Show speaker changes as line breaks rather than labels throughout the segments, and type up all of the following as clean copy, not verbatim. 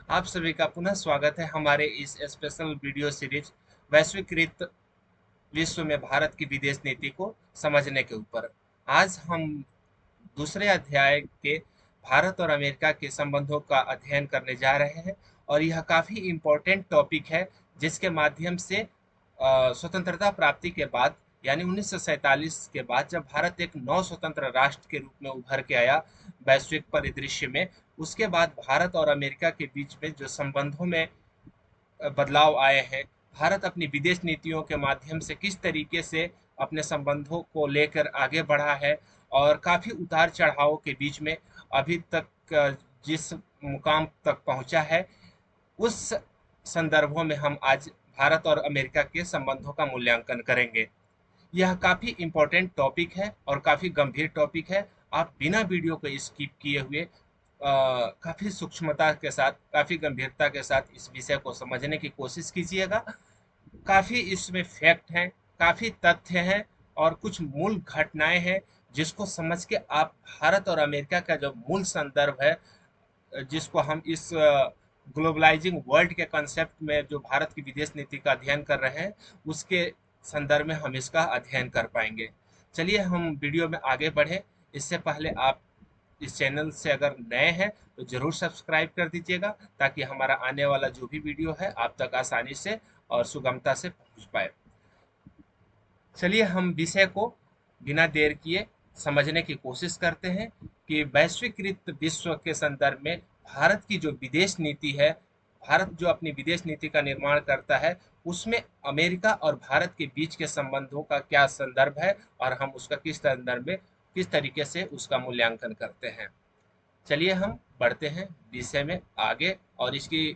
आप सभी का पुनः स्वागत है हमारे इस स्पेशल वीडियो सीरीज वैश्वीकृत विश्व में भारत की विदेश नीति को समझने के ऊपर। आज हम दूसरे अध्याय के भारत और अमेरिका के संबंधों का अध्ययन करने जा रहे हैं और यह काफ़ी इम्पोर्टेंट टॉपिक है जिसके माध्यम से स्वतंत्रता प्राप्ति के बाद यानी 1947 के बाद जब भारत एक नव स्वतंत्र राष्ट्र के रूप में उभर के आया वैश्विक परिदृश्य में, उसके बाद भारत और अमेरिका के बीच में जो संबंधों में बदलाव आए हैं, भारत अपनी विदेश नीतियों के माध्यम से किस तरीके से अपने संबंधों को लेकर आगे बढ़ा है और काफ़ी उतार चढ़ाव के बीच में अभी तक जिस मुकाम तक पहुंचा है, उस संदर्भों में हम आज भारत और अमेरिका के संबंधों का मूल्यांकन करेंगे। यह काफ़ी इम्पोर्टेंट टॉपिक है और काफ़ी गंभीर टॉपिक है। आप बिना वीडियो को स्किप किए हुए काफ़ी सूक्ष्मता के साथ, काफ़ी गंभीरता के साथ इस विषय को समझने की कोशिश कीजिएगा। काफ़ी इसमें फैक्ट हैं, काफ़ी तथ्य हैं और कुछ मूल घटनाएं हैं जिसको समझ के आप भारत और अमेरिका का जो मूल संदर्भ है, जिसको हम इस ग्लोबलाइजिंग वर्ल्ड के कंसेप्ट में जो भारत की विदेश नीति का अध्ययन कर रहे हैं, उसके संदर्भ में हम इसका अध्ययन कर पाएंगे। चलिए हम वीडियो में आगे बढ़ें। इससे पहले आप इस चैनल से अगर नए हैं तो ज़रूर सब्सक्राइब कर दीजिएगा ताकि हमारा आने वाला जो भी वीडियो है आप तक आसानी से और सुगमता से पहुंच पाए। चलिए हम विषय को बिना देर किए समझने की कोशिश करते हैं कि वैश्वीकृत विश्व के संदर्भ में भारत की जो विदेश नीति है, भारत जो अपनी विदेश नीति का निर्माण करता है, उसमें अमेरिका और भारत के बीच के संबंधों का क्या संदर्भ है और हम उसका किस संदर्भ में किस तरीके से उसका मूल्यांकन करते हैं। चलिए हम बढ़ते हैं विषय में आगे और इसकी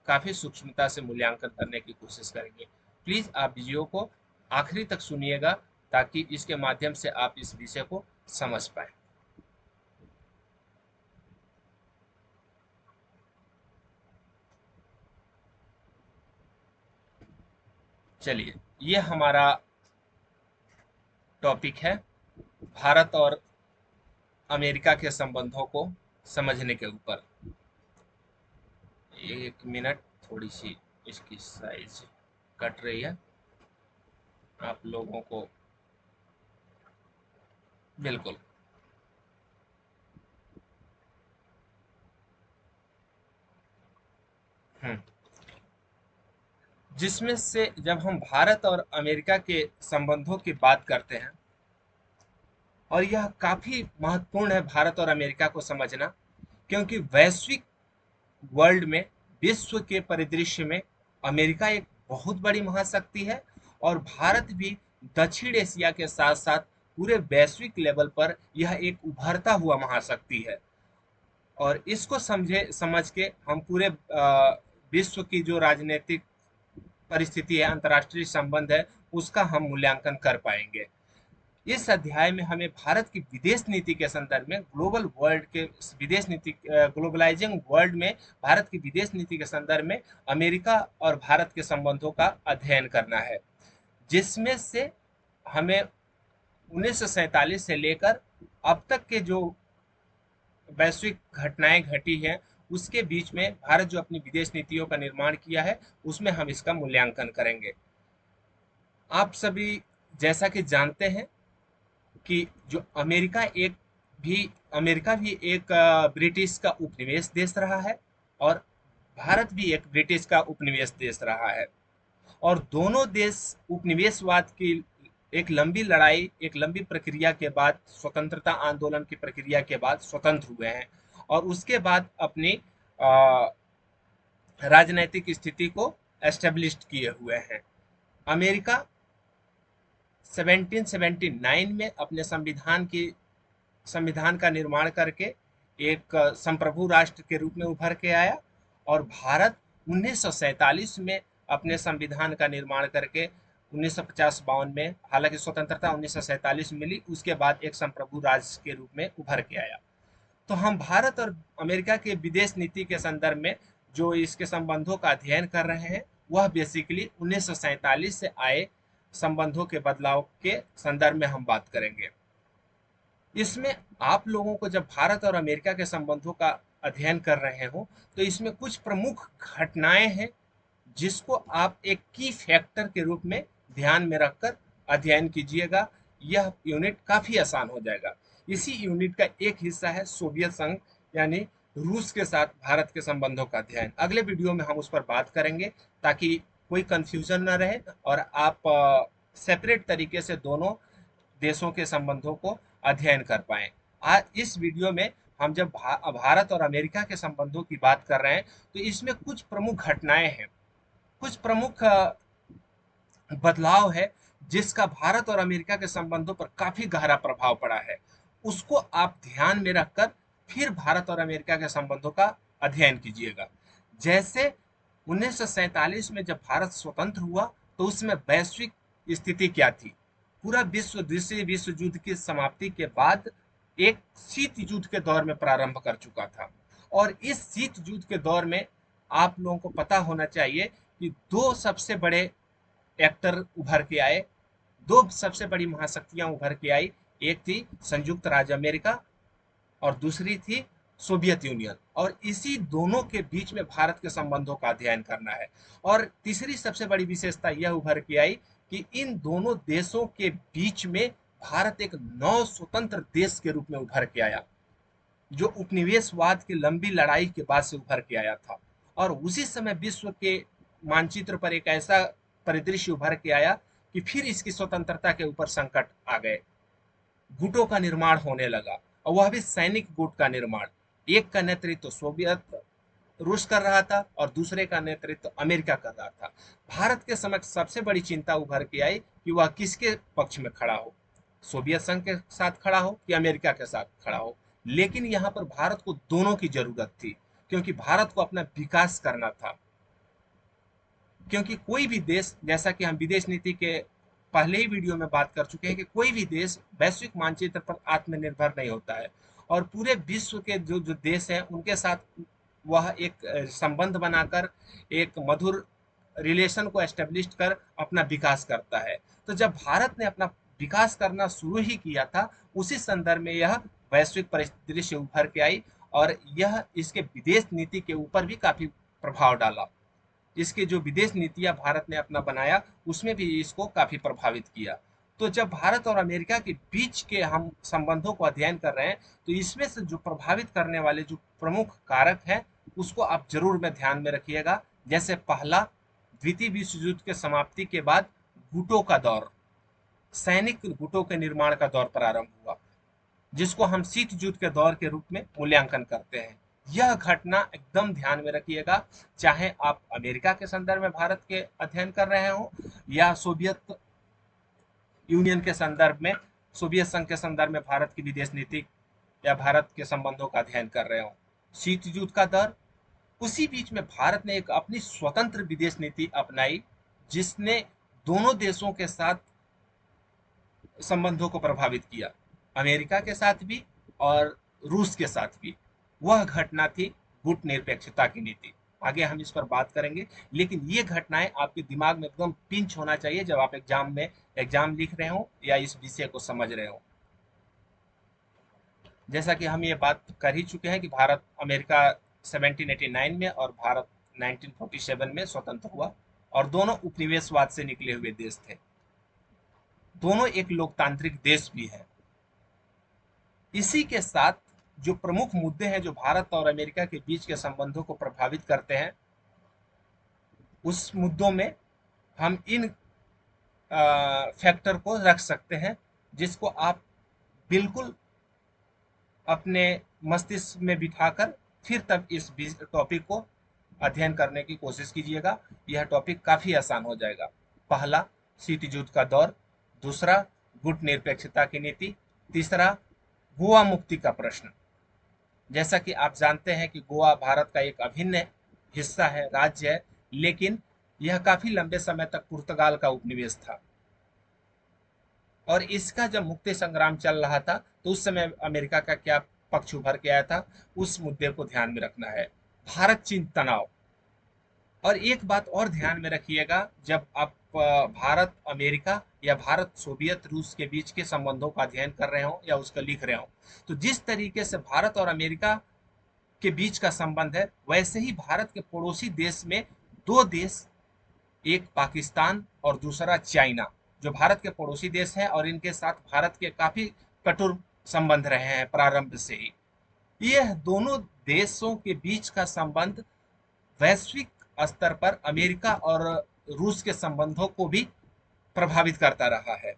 काफ़ी सूक्ष्मता से मूल्यांकन करने की कोशिश करेंगे। प्लीज़ आप वीडियो को आखिरी तक सुनिएगा ताकि इसके माध्यम से आप इस विषय को समझ पाए। चलिए, ये हमारा टॉपिक है भारत और अमेरिका के संबंधों को समझने के ऊपर। एक मिनट, थोड़ी सी इसकी साइज कट रही है आप लोगों को। बिल्कुल। हम्म जिसमें से जब हम भारत और अमेरिका के संबंधों की बात करते हैं, और यह काफी महत्वपूर्ण है भारत और अमेरिका को समझना, क्योंकि वैश्विक वर्ल्ड में, विश्व के परिदृश्य में अमेरिका एक बहुत बड़ी महाशक्ति है और भारत भी दक्षिण एशिया के साथ साथ पूरे वैश्विक लेवल पर यह एक उभरता हुआ महाशक्ति है। और इसको समझ के हम पूरे विश्व की जो राजनीतिक परिस्थिति है, अंतर्राष्ट्रीय संबंध है, उसका हम मूल्यांकन कर पाएंगे। इस अध्याय में हमें भारत की विदेश नीति के संदर्भ में, ग्लोबल वर्ल्ड के विदेश नीति, ग्लोबलाइजिंग वर्ल्ड में भारत की विदेश नीति के संदर्भ में अमेरिका और भारत के संबंधों का अध्ययन करना है, जिसमें से हमें 1947 से लेकर अब तक के जो वैश्विक घटनाएं घटी हैं, उसके बीच में भारत जो अपनी विदेश नीतियों का निर्माण किया है, उसमें हम इसका मूल्यांकन करेंगे। आप सभी जैसा कि जानते हैं कि जो अमेरिका भी एक ब्रिटिश का उपनिवेश देश रहा है और भारत भी एक ब्रिटिश का उपनिवेश देश रहा है। और दोनों देश उपनिवेशवाद की एक लंबी लड़ाई, एक लंबी प्रक्रिया के बाद, स्वतंत्रता आंदोलन की प्रक्रिया के बाद स्वतंत्र हुए हैं और उसके बाद अपनी अ, राजनैतिक स्थिति को एस्टेब्लिश किए हुए हैं। अमेरिका 1779 में अपने संविधान का निर्माण करके एक संप्रभु राष्ट्र के रूप में उभर के आया और भारत 1947 में अपने संविधान का निर्माण करके 1950-52 में, हालांकि स्वतंत्रता 1947 में मिली, उसके बाद एक संप्रभु राज्य के रूप में उभर के आया। तो हम भारत और अमेरिका के विदेश नीति के संदर्भ में जो इसके संबंधों का अध्ययन कर रहे हैं, वह बेसिकली 1947 से आए संबंधों के बदलाव के संदर्भ में हम बात करेंगे। इसमें आप लोगों को जब भारत और अमेरिका के संबंधों का अध्ययन कर रहे हो तो इसमें कुछ प्रमुख घटनाएं हैं जिसको आप एक की फैक्टर के रूप में ध्यान में रखकर अध्ययन कीजिएगा। यह यूनिट काफी आसान हो जाएगा। इसी यूनिट का एक हिस्सा है सोवियत संघ यानी रूस के साथ भारत के संबंधों का अध्ययन। अगले वीडियो में हम उस पर बात करेंगे ताकि कोई कंफ्यूजन न रहे और आप सेपरेट तरीके से दोनों देशों के संबंधों को अध्ययन कर पाएं। आज इस वीडियो में हम जब भारत और अमेरिका के संबंधों की बात कर रहे हैं तो इसमें कुछ प्रमुख घटनाएं हैं, कुछ प्रमुख बदलाव है जिसका भारत और अमेरिका के संबंधों पर काफी गहरा प्रभाव पड़ा है। उसको आप ध्यान में रखकर फिर भारत और अमेरिका के संबंधों का अध्ययन कीजिएगा। जैसे 1947 में जब भारत स्वतंत्र हुआ तो उसमें वैश्विक स्थिति क्या थी। पूरा विश्व दूसरे विश्व युद्ध की समाप्ति के बाद एक शीत युद्ध के दौर में प्रारंभ कर चुका था और इस शीत युद्ध के दौर में आप लोगों को पता होना चाहिए कि दो सबसे बड़े एक्टर उभर के आए, दो सबसे बड़ी महाशक्तियां उभर के आई। एक थी संयुक्त राज्य अमेरिका और दूसरी थी सोवियत यूनियन, और इसी दोनों के बीच में भारत के संबंधों का अध्ययन करना है। और तीसरी सबसे बड़ी विशेषता यह उभर के आई कि इन दोनों देशों के बीच में भारत एक नव स्वतंत्र देश के रूप में उभर के आया जो उपनिवेशवाद की लंबी लड़ाई के बाद से उभर के आया था। और उसी समय विश्व के मानचित्र पर एक ऐसा परिदृश्य उभर के आया कि फिर इसकी स्वतंत्रता के ऊपर संकट आ गए, गुटों का निर्माण होने लगा और वह भी सैनिक गुट का निर्माण। एक का नेतृत्व सोवियत रूस कर रहा था और दूसरे का नेतृत्व अमेरिका कर रहा था। भारत के समक्ष सबसे बड़ी चिंता उभर के आई कि वह किसके पक्ष में खड़ा हो, सोवियत संघ के साथ खड़ा हो कि अमेरिका के साथ खड़ा हो। लेकिन यहाँ पर भारत को दोनों की जरूरत थी क्योंकि भारत को अपना विकास करना था। क्योंकि कोई भी देश, जैसा कि हम विदेश नीति के पहले ही वीडियो में बात कर चुके हैं कि कोई भी देश वैश्विक मानचित्र पर आत्मनिर्भर नहीं होता है और पूरे विश्व के जो जो देश हैं उनके साथ वह एक संबंध बनाकर एक मधुर रिलेशन को एस्टेब्लिश कर अपना विकास करता है। तो जब भारत ने अपना विकास करना शुरू ही किया था उसी संदर्भ में यह वैश्विक परिदृश्य उभर के आई और यह इसके विदेश नीति के ऊपर भी काफी प्रभाव डाला। इसके जो विदेश नीतियां भारत ने अपना बनाया उसमें भी इसको काफी प्रभावित किया। तो जब भारत और अमेरिका के बीच के हम संबंधों को अध्ययन कर रहे हैं तो इसमें से जो प्रभावित करने वाले जो प्रमुख कारक हैं उसको आप जरूर में ध्यान में रखिएगा। जैसे पहला, द्वितीय विश्व युद्ध के समाप्ति के बाद गुटों का दौर, सैनिक गुटों के निर्माण का दौर प्रारंभ हुआ जिसको हम शीत युद्ध के दौर के रूप में मूल्यांकन करते हैं। यह घटना एकदम ध्यान में रखिएगा, चाहे आप अमेरिका के संदर्भ में भारत के अध्ययन कर रहे हो या सोवियत यूनियन के संदर्भ में, सोवियत संघ के संदर्भ में भारत की विदेश नीति या भारत के संबंधों का अध्ययन कर रहे हो। शीत युद्ध का दौर, उसी बीच में भारत ने एक अपनी स्वतंत्र विदेश नीति अपनाई जिसने दोनों देशों के साथ संबंधों को प्रभावित किया, अमेरिका के साथ भी और रूस के साथ भी। वह घटना थी गुट निरपेक्षता की नीति। आगे हम इस पर बात करेंगे, लेकिन ये घटनाएं आपके दिमाग में एकदम पिंच होना चाहिए जब आप एग्जाम लिख रहे हो या इस विषय को समझ रहे हो। जैसा कि हम ये बात कर ही चुके हैं कि भारत अमेरिका 1789 में और भारत 1947 में स्वतंत्र हुआ और दोनों उपनिवेशवाद से निकले हुए देश थे। दोनों एक लोकतांत्रिक देश भी है। इसी के साथ जो प्रमुख मुद्दे हैं जो भारत और अमेरिका के बीच के संबंधों को प्रभावित करते हैं उस मुद्दों में हम इन फैक्टर को रख सकते हैं जिसको आप बिल्कुल अपने मस्तिष्क में बिठाकर फिर तब इस टॉपिक को अध्ययन करने की कोशिश कीजिएगा। यह टॉपिक काफी आसान हो जाएगा। पहला, शीत युद्ध का दौर, दूसरा, गुट निरपेक्षता की नीति, तीसरा, गोवा मुक्ति का प्रश्न। जैसा कि आप जानते हैं कि गोवा भारत का एक अभिन्न हिस्सा है, राज्य है, लेकिन यह काफी लंबे समय तक पुर्तगाल का उपनिवेश था और इसका जब मुक्ति संग्राम चल रहा था तो उस समय अमेरिका का क्या पक्ष उभर के आया था, उस मुद्दे को ध्यान में रखना है। भारत चीन तनाव, और एक बात और ध्यान में रखिएगा, जब आप भारत अमेरिका या भारत सोवियत रूस के बीच के संबंधों का अध्ययन कर रहे हो या उसका लिख रहे हो तो जिस तरीके से भारत और अमेरिका के बीच का संबंध है, वैसे ही भारत के पड़ोसी देश में दो देश, एक पाकिस्तान और दूसरा चाइना, जो भारत के पड़ोसी देश हैं और इनके साथ भारत के काफी कटुर संबंध रहे हैं प्रारंभ से ही। यह दोनों देशों के बीच का संबंध वैश्विक स्तर पर अमेरिका और रूस के संबंधों को भी प्रभावित करता रहा है।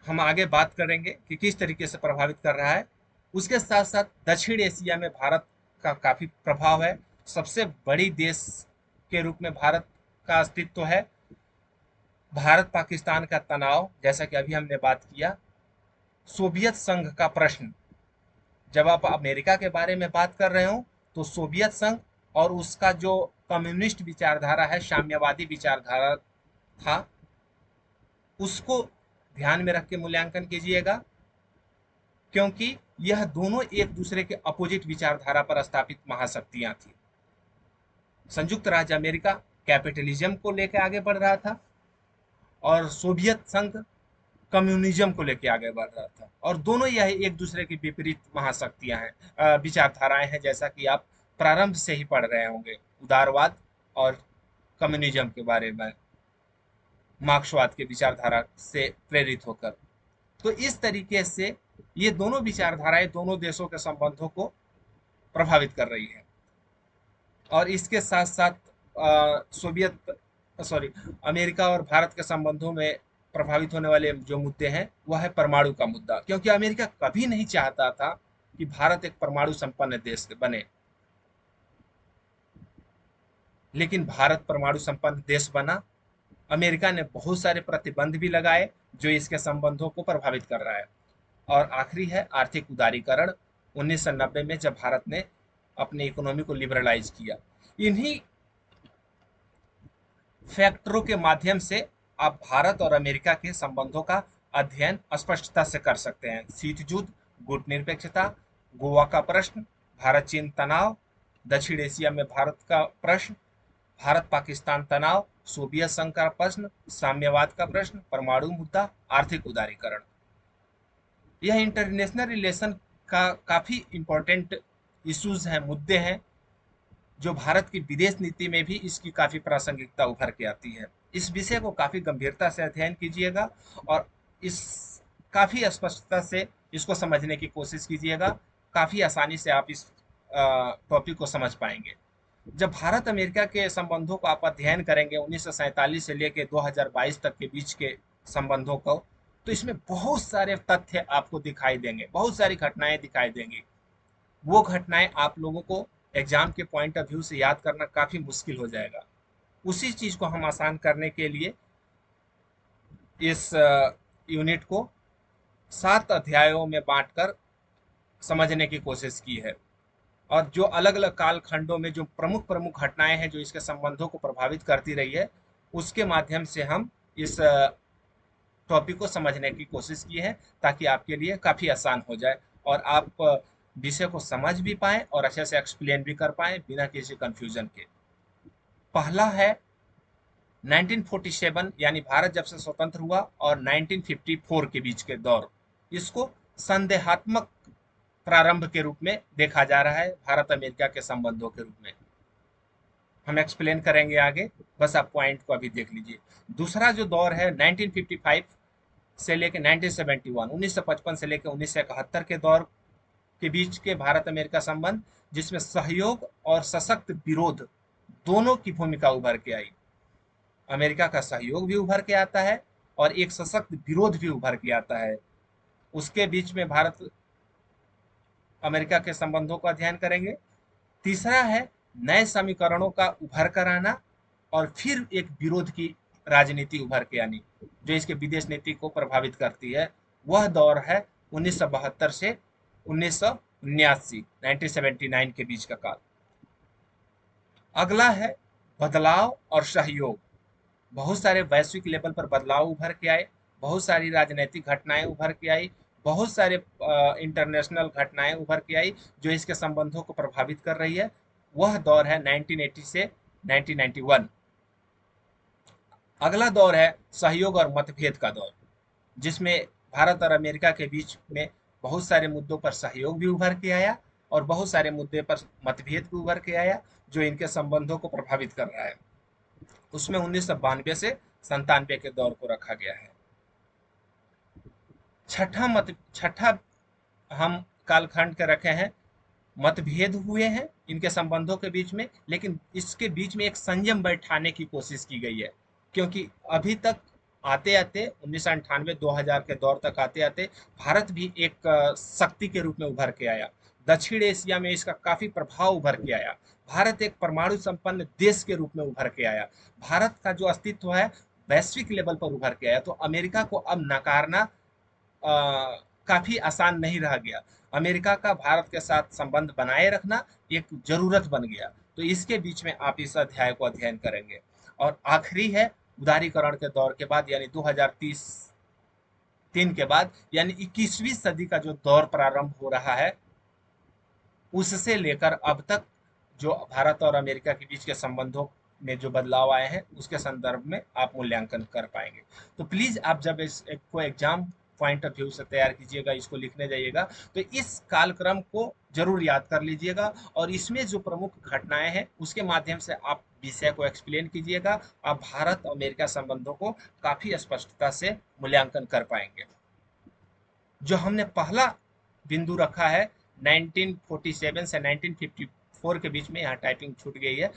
हम आगे बात करेंगे कि किस तरीके से प्रभावित कर रहा है। उसके साथ साथ दक्षिण एशिया में भारत का काफी प्रभाव है। सबसे बड़ी देश के रूप में भारत का अस्तित्व है। भारत पाकिस्तान का तनाव, जैसा कि अभी हमने बात किया, सोवियत संघ का प्रश्न, जब आप अमेरिका के बारे में बात कर रहे हो तो सोवियत संघ और उसका जो कम्युनिस्ट विचारधारा है, साम्यवादी विचारधारा था, उसको ध्यान में रख के मूल्यांकन कीजिएगा, क्योंकि यह दोनों एक दूसरे के अपोजिट विचारधारा पर स्थापित महाशक्तियां थी। संयुक्त राज्य अमेरिका कैपिटलिज्म को लेकर आगे बढ़ रहा था और सोवियत संघ कम्युनिज्म को लेकर आगे बढ़ रहा था, और दोनों यह एक दूसरे की विपरीत महाशक्तियां हैं, विचारधाराएं हैं, जैसा कि आप प्रारंभ से ही पढ़ रहे होंगे उदारवाद और कम्युनिज्म के बारे में, मार्क्सवाद के विचारधारा से प्रेरित होकर। तो इस तरीके से ये दोनों विचारधाराएं दोनों देशों के संबंधों को प्रभावित कर रही है। और इसके साथ साथ अमेरिका और भारत के संबंधों में प्रभावित होने वाले जो मुद्दे हैं वह है परमाणु का मुद्दा, क्योंकि अमेरिका कभी नहीं चाहता था कि भारत एक परमाणु संपन्न देश बने, लेकिन भारत परमाणु संपन्न देश बना। अमेरिका ने बहुत सारे प्रतिबंध भी लगाए जो इसके संबंधों को प्रभावित कर रहा है। और आखिरी है आर्थिक उदारीकरण, 1990 में जब भारत ने अपनी इकोनॉमी को लिबरलाइज किया। इन्हीं फैक्टरों के माध्यम से आप भारत और अमेरिका के संबंधों का अध्ययन स्पष्टता से कर सकते हैं। शीत युद्ध, गुटनिरपेक्षता, गोवा का प्रश्न, भारत चीन तनाव, दक्षिण एशिया में भारत का प्रश्न, भारत पाकिस्तान तनाव, सोवियत संघ का प्रश्न, साम्यवाद का प्रश्न, परमाणु मुद्दा, आर्थिक उदारीकरण। यह इंटरनेशनल रिलेशन का काफी इंपॉर्टेंट इश्यूज हैं, मुद्दे हैं, जो भारत की विदेश नीति में भी इसकी काफी प्रासंगिकता उभर के आती है। इस विषय को काफी गंभीरता से अध्ययन कीजिएगा और इस काफी स्पष्टता से इसको समझने की कोशिश कीजिएगा। काफी आसानी से आप इस टॉपिक को समझ पाएंगे। जब भारत अमेरिका के संबंधों को आप अध्ययन करेंगे 1947 से लेकर 2022 तक के बीच के संबंधों को, तो इसमें बहुत सारे तथ्य आपको दिखाई देंगे, बहुत सारी घटनाएं दिखाई देंगी। वो घटनाएं आप लोगों को एग्जाम के पॉइंट ऑफ व्यू से याद करना काफी मुश्किल हो जाएगा। उसी चीज को हम आसान करने के लिए इस यूनिट को 7 अध्यायों में बांटकर समझने की कोशिश की है, और जो अलग अलग कालखंडों में जो प्रमुख प्रमुख घटनाएं हैं जो इसके संबंधों को प्रभावित करती रही है, उसके माध्यम से हम इस टॉपिक को समझने की कोशिश की है, ताकि आपके लिए काफी आसान हो जाए और आप विषय को समझ भी पाएं और अच्छे से एक्सप्लेन भी कर पाएं बिना किसी कंफ्यूजन के। पहला है 1947, यानी भारत जब से स्वतंत्र हुआ और 1954 के बीच के दौर, इसको संदेहात्मक प्रारंभ के रूप में देखा जा रहा है, भारत अमेरिका के संबंधों के रूप में। हम एक्सप्लेन करेंगे आगे, बस आप पॉइंट को अभी देख लीजिए। दूसरा जो दौर है 1955 से लेकर 1971, 1955 से लेकर 1971 के दौर के बीच के भारत अमेरिका संबंध, जिसमें सहयोग और सशक्त विरोध दोनों की भूमिका उभर के आई। अमेरिका का सहयोग भी उभर के आता है और एक सशक्त विरोध भी उभर के आता है। उसके बीच में भारत अमेरिका के संबंधों का अध्ययन करेंगे। तीसरा है नए समीकरणों का उभर कर आना और फिर एक विरोध की राजनीति उभर के आनी, जो इसके विदेश नीति को प्रभावित करती है। वह दौर है 1972 से 1979, 1979 के बीच का काल। अगला है बदलाव और सहयोग। बहुत सारे वैश्विक लेवल पर बदलाव उभर के आए, बहुत सारी राजनीतिक घटनाएं उभर के आई, बहुत सारे इंटरनेशनल घटनाएं उभर के आई जो इसके संबंधों को प्रभावित कर रही है। वह दौर है 1980 से 1991। अगला दौर है सहयोग और मतभेद का दौर, जिसमें भारत और अमेरिका के बीच में बहुत सारे मुद्दों पर सहयोग भी उभर के आया और बहुत सारे मुद्दे पर मतभेद भी उभर के आया जो इनके संबंधों को प्रभावित कर रहा है। उसमें 1992 से 97 के दौर को रखा गया है। छठा हम कालखंड के रखे हैं। मतभेद हुए हैं इनके संबंधों के बीच में, लेकिन इसके बीच में एक संयम बैठाने की कोशिश की गई है, क्योंकि अभी तक आते आते 1998 2000 के दौर तक आते आते भारत भी एक शक्ति के रूप में उभर के आया। दक्षिण एशिया में इसका काफी प्रभाव उभर के आया। भारत एक परमाणु संपन्न देश के रूप में उभर के आया। भारत का जो अस्तित्व है वैश्विक लेवल पर उभर के आया। तो अमेरिका को अब नकारना काफी आसान नहीं रह गया। अमेरिका का भारत के साथ संबंध बनाए रखना एक जरूरत बन गया। तो इसके बीच में आप इस अध्याय को अध्ययन करेंगे। और आखिरी है उदारीकरण के दौर के बाद, यानी 2030 3 के बाद, यानी 21वीं सदी का जो दौर प्रारंभ हो रहा है, उससे लेकर अब तक जो भारत और अमेरिका के बीच के संबंधों में जो बदलाव आए हैं उसके संदर्भ में आप मूल्यांकन कर पाएंगे। तो प्लीज आप जब को एग्जाम पॉइंट ऑफ व्यू से तैयार कीजिएगा, इसको लिखने जाइएगा, तो इस कालक्रम को जरूर याद कर लीजिएगा और इसमें जो प्रमुख घटनाएं हैं उसके माध्यम से आप विषय को एक्सप्लेन कीजिएगा। आप भारत अमेरिका संबंधों को काफी स्पष्टता से मूल्यांकन कर पाएंगे। जो हमने पहला बिंदु रखा है 1947 से 1954 के बीच में, यहाँ टाइपिंग छूट गई है,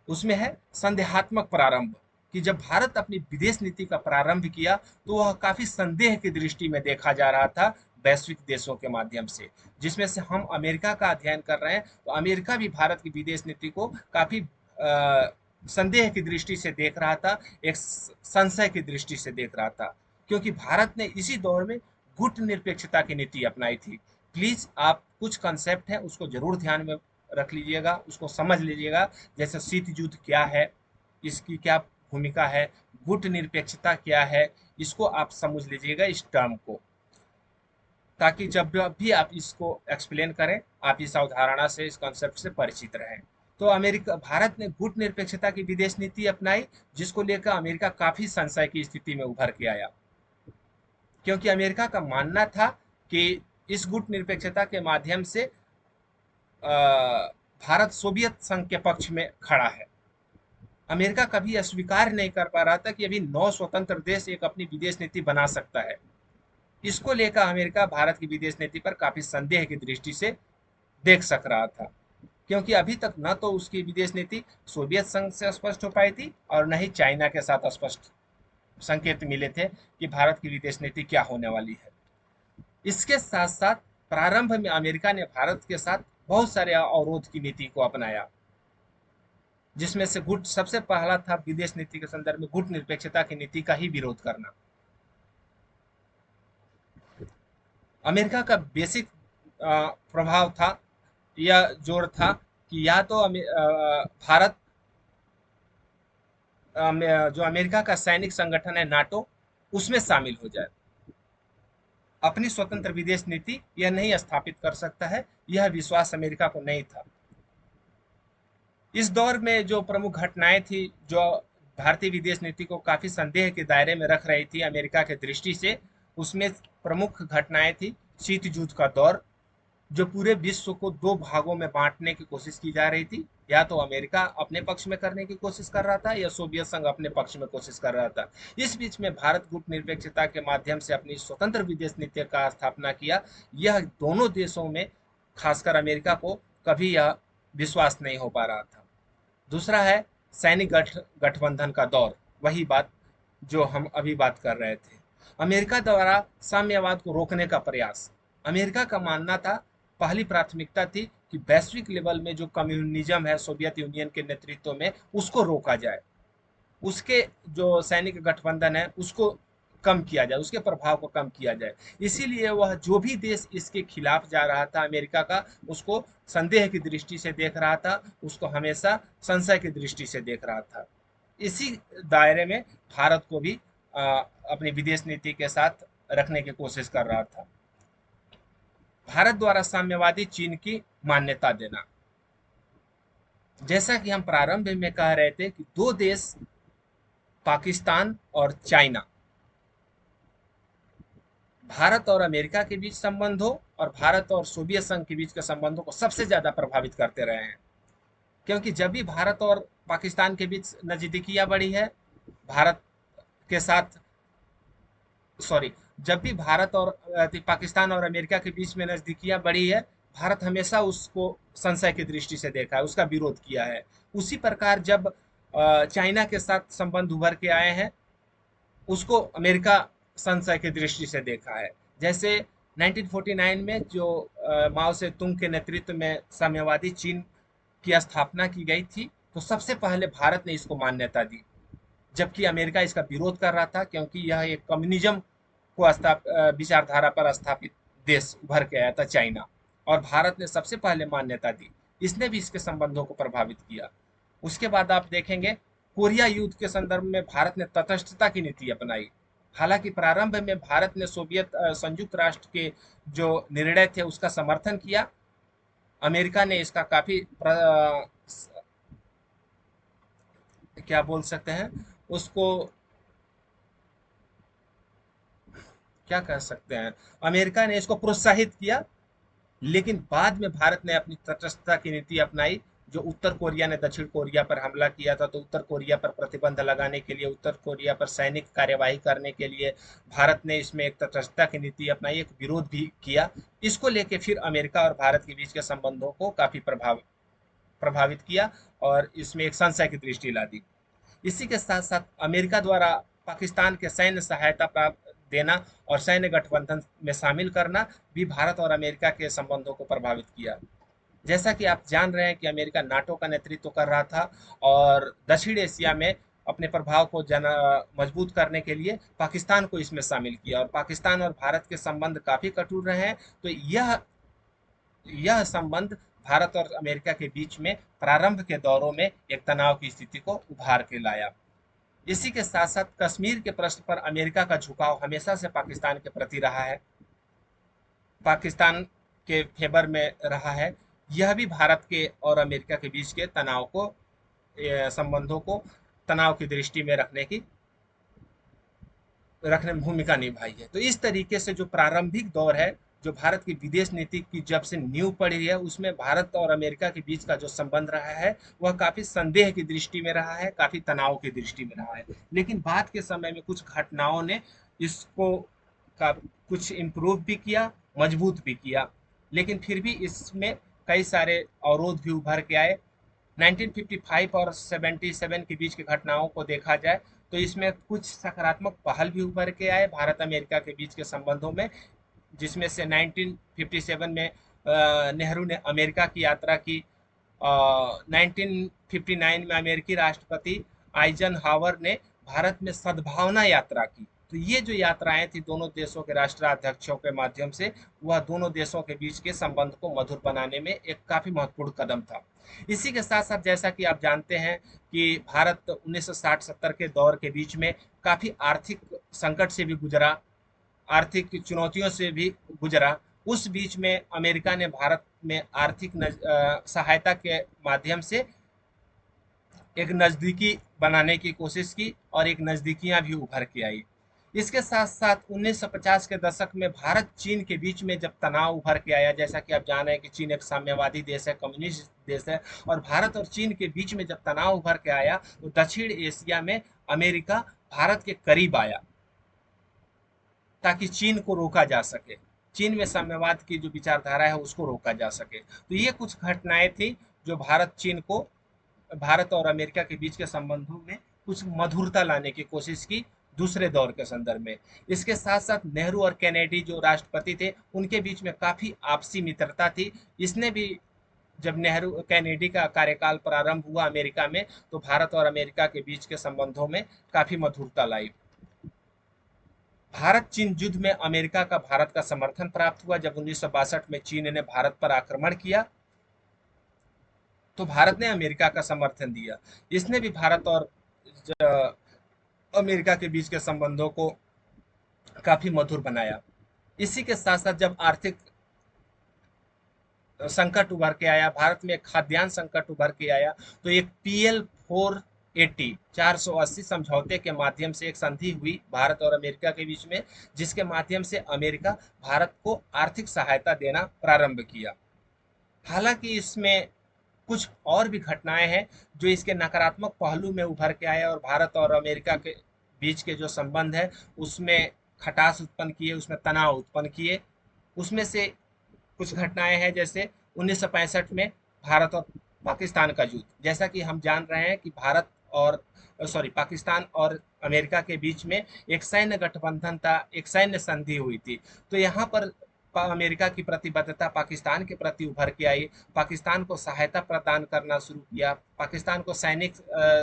उसमें है संदेहात्मक प्रारंभ। कि जब भारत अपनी विदेश नीति का प्रारंभ किया तो वह काफी संदेह की दृष्टि में देखा जा रहा था वैश्विक देशों के माध्यम से। जिसमें से हम अमेरिका का अध्ययन कर रहे हैं तो अमेरिका भी भारत की विदेश नीति को काफी संदेह की दृष्टि से देख रहा था, एक संशय की दृष्टि से देख रहा था, क्योंकि भारत ने इसी दौर में गुट निरपेक्षता की नीति अपनाई थी। प्लीज आप कुछ कंसेप्ट है उसको जरूर ध्यान में रख लीजिएगा, उसको समझ लीजिएगा। जैसे शीत युद्ध क्या है, इसकी क्या भूमिका है, गुट निरपेक्षता क्या है, इसको आप समझ लीजिएगा इस टर्म को, ताकि जब भी आप इसको एक्सप्लेन करें आप इस अवधारणा से, इस कॉन्सेप्ट से परिचित रहें। तो अमेरिका भारत ने गुट निरपेक्षता की विदेश नीति अपनाई, जिसको लेकर अमेरिका काफी संशय की स्थिति में उभर के आया, क्योंकि अमेरिका का मानना था कि इस गुट निरपेक्षता के माध्यम से भारत सोवियत संघ के पक्ष में खड़ा है। अमेरिका कभी अस्वीकार नहीं कर पा रहा था कि अभी 9 स्वतंत्र देश एक अपनी विदेश नीति बना सकता है। इसको लेकर अमेरिका भारत की विदेश नीति पर काफी संदेह की दृष्टि से देख सक रहा था, क्योंकि अभी तक न तो उसकी विदेश नीति सोवियत संघ से स्पष्ट हो पाई थी और न ही चाइना के साथ स्पष्ट संकेत मिले थे कि भारत की विदेश नीति क्या होने वाली है। इसके साथ साथ प्रारंभ में अमेरिका ने भारत के साथ बहुत सारे अवरोध की नीति को अपनाया, जिसमें से गुट सबसे पहला था विदेश नीति के संदर्भ में गुट निरपेक्षता की नीति का ही विरोध करना। अमेरिका का बेसिक प्रभाव था, यह जोर था कि या तो भारत जो अमेरिका का सैनिक संगठन है नाटो, उसमें शामिल हो जाए। अपनी स्वतंत्र विदेश नीति यह नहीं स्थापित कर सकता है, यह विश्वास अमेरिका को नहीं था। इस दौर में जो प्रमुख घटनाएं थी जो भारतीय विदेश नीति को काफी संदेह के दायरे में रख रही थी अमेरिका के दृष्टि से, उसमें प्रमुख घटनाएं थी शीत युद्ध का दौर, जो पूरे विश्व को दो भागों में बांटने की कोशिश की जा रही थी। या तो अमेरिका अपने पक्ष में करने की कोशिश कर रहा था या सोवियत संघ अपने पक्ष में कोशिश कर रहा था। इस बीच में भारत गुट निरपेक्षता के माध्यम से अपनी स्वतंत्र विदेश नीति का स्थापना किया। यह दोनों देशों में, खासकर अमेरिका को, कभी यह विश्वास नहीं हो पा रहा था। दूसरा है सैनिक गठबंधन का दौर, वही बात जो हम अभी बात कर रहे थे। अमेरिका द्वारा साम्यवाद को रोकने का प्रयास। अमेरिका का मानना था, पहली प्राथमिकता थी कि वैश्विक लेवल में जो कम्युनिज्म है सोवियत यूनियन के नेतृत्व में, उसको रोका जाए, उसके जो सैनिक गठबंधन है उसको कम किया जाए, उसके प्रभाव को कम किया जाए। इसीलिए वह जो भी देश इसके खिलाफ जा रहा था अमेरिका का, उसको संदेह की दृष्टि से देख रहा था, उसको हमेशा संशय की दृष्टि से देख रहा था। इसी दायरे में भारत को भी अपनी विदेश नीति के साथ रखने की कोशिश कर रहा था। भारत द्वारा साम्यवादी चीन की मान्यता देना। जैसा कि हम प्रारंभ में कह रहे थे कि दो देश, पाकिस्तान और चाइना, भारत और अमेरिका के बीच संबंधों और भारत और सोवियत संघ के बीच के संबंधों को सबसे ज्यादा प्रभावित करते रहे हैं। क्योंकि जब भी भारत और पाकिस्तान के बीच नजदीकियां बढ़ी है, भारत के साथ, सॉरी, जब भी भारत और पाकिस्तान और अमेरिका के बीच में नजदीकियां बढ़ी है, भारत हमेशा उसको संशय की दृष्टि से देखा है, उसका विरोध किया है। उसी प्रकार जब चाइना के साथ संबंध उभर के आए हैं, उसको अमेरिका संशय की दृष्टि से देखा है। जैसे 1949 में जो माओ से तुंग के नेतृत्व में साम्यवादी चीन की स्थापना की गई थी, तो सबसे पहले भारत ने इसको मान्यता दी, जबकि अमेरिका इसका विरोध कर रहा था, क्योंकि यह एक कम्युनिज्म को विचारधारा पर स्थापित देश उभर के आया था, चाइना। और भारत ने सबसे पहले मान्यता दी, इसने भी इसके संबंधों को प्रभावित किया। उसके बाद आप देखेंगे, कोरिया युद्ध के संदर्भ में भारत ने तटस्थता की नीति अपनाई। हालांकि प्रारंभ में भारत ने सोवियत संयुक्त राष्ट्र के जो निर्णय थे उसका समर्थन किया, अमेरिका ने इसका काफी क्या बोल सकते हैं उसको, क्या कह सकते हैं, अमेरिका ने इसको प्रोत्साहित किया। लेकिन बाद में भारत ने अपनी तटस्थता की नीति अपनाई। जो उत्तर कोरिया ने दक्षिण कोरिया पर हमला किया था, तो उत्तर कोरिया पर प्रतिबंध लगाने के लिए, उत्तर कोरिया पर सैनिक कार्यवाही करने के लिए भारत ने इसमें एक तटस्थता की नीति अपनाई, एक विरोध भी किया। इसको लेके फिर अमेरिका और भारत के बीच के संबंधों को काफी प्रभावित किया और इसमें एक संशय की दृष्टि ला दी। इसी के साथ साथ अमेरिका द्वारा पाकिस्तान के सैन्य सहायता प्राप्त देना और सैन्य गठबंधन में शामिल करना भी भारत और अमेरिका के संबंधों को प्रभावित किया। जैसा कि आप जान रहे हैं कि अमेरिका नाटो का नेतृत्व कर रहा था और दक्षिण एशिया में अपने प्रभाव को मजबूत करने के लिए पाकिस्तान को इसमें शामिल किया, और पाकिस्तान और भारत के संबंध काफी कटु रहे हैं। तो यह संबंध भारत और अमेरिका के बीच में प्रारंभ के दौरों में एक तनाव की स्थिति को उभार के लाया। इसी के साथ साथ कश्मीर के प्रश्न पर अमेरिका का झुकाव हमेशा से पाकिस्तान के प्रति रहा है, पाकिस्तान के फेवर में रहा है। यह भी भारत के और अमेरिका के बीच के तनाव को, संबंधों को तनाव की दृष्टि में रखने में भूमिका निभाई है। तो इस तरीके से जो प्रारंभिक दौर है, जो भारत की विदेश नीति की जब से नींव पड़ी है, उसमें भारत और अमेरिका के बीच का जो संबंध रहा है, वह काफी संदेह की दृष्टि में रहा है, काफी तनाव की दृष्टि में रहा है। लेकिन बाद के समय में कुछ घटनाओं ने इसको का कुछ इम्प्रूव भी किया, मजबूत भी किया। लेकिन फिर भी इसमें कई सारे अवरोध भी उभर के आए। 1955 और 77 के बीच की घटनाओं को देखा जाए, तो इसमें कुछ सकारात्मक पहल भी उभर के आए भारत अमेरिका के बीच के संबंधों में, जिसमें से 1957 में नेहरू ने अमेरिका की यात्रा की। 1959 में अमेरिकी राष्ट्रपति आइजन हावर ने भारत में सद्भावना यात्रा की। तो ये जो यात्राएं थी दोनों देशों के राष्ट्राध्यक्षों के माध्यम से, वह दोनों देशों के बीच के संबंध को मधुर बनाने में एक काफी महत्वपूर्ण कदम था। इसी के साथ साथ जैसा कि आप जानते हैं कि भारत 1960-70 के दौर के बीच में काफी आर्थिक संकट से भी गुजरा, आर्थिक चुनौतियों से भी गुजरा। उस बीच में अमेरिका ने भारत में आर्थिक सहायता के माध्यम से एक नज़दीकी बनाने की कोशिश की और एक नज़दीकियां भी उभर के आई। इसके साथ साथ 1950 के दशक में भारत चीन के बीच में जब तनाव उभर के आया, जैसा कि आप जान रहे हैं कि चीन एक साम्यवादी देश है, कम्युनिस्ट देश है, और भारत और चीन के बीच में जब तनाव उभर के आया, तो दक्षिण एशिया में अमेरिका भारत के करीब आया ताकि चीन को रोका जा सके, चीन में साम्यवाद की जो विचारधारा है उसको रोका जा सके। तो ये कुछ घटनाएं थी जो भारत और अमेरिका के बीच के संबंधों में कुछ मधुरता लाने की कोशिश की दूसरे दौर के संदर्भ में। इसके साथ साथ नेहरू और कैनेडी जो राष्ट्रपति थे, उनके बीच में काफी आपसी मित्रता थी। इसने भी, जब नेहरू कैनेडी का कार्यकाल प्रारंभ हुआ अमेरिका में, तो भारत और अमेरिका के बीच के संबंधों में काफी मधुरता लाई। भारत चीन युद्ध में अमेरिका का भारत का समर्थन प्राप्त हुआ। जब 1962 में चीन ने भारत पर आक्रमण किया, तो भारत ने अमेरिका का समर्थन दिया। इसने भी भारत और अमेरिका के बीच के संबंधों को काफी मधुर बनाया। इसी के साथ साथ जब आर्थिक संकट उभर के आया, भारत में खाद्यान्न संकट उभर के आया, तो एक PL4 480 समझौते के माध्यम से एक संधि हुई भारत और अमेरिका के बीच में, जिसके माध्यम से अमेरिका भारत को आर्थिक सहायता देना प्रारंभ किया। हालांकि इसमें कुछ और भी घटनाएं हैं जो इसके नकारात्मक पहलू में उभर के आए और भारत और अमेरिका के बीच के जो संबंध है उसमें खटास उत्पन्न किए, उसमें तनाव उत्पन्न किए। उसमें से कुछ घटनाएं हैं जैसे 1965 में भारत और पाकिस्तान का युद्ध। जैसा कि हम जान रहे हैं कि भारत और पाकिस्तान और अमेरिका के बीच में एक सैन्य गठबंधन था, एक सैन्य संधि हुई थी। तो यहाँ पर अमेरिका की प्रतिबद्धता पाकिस्तान के प्रति उभर के आई, पाकिस्तान को सहायता प्रदान करना शुरू किया, पाकिस्तान को सैनिक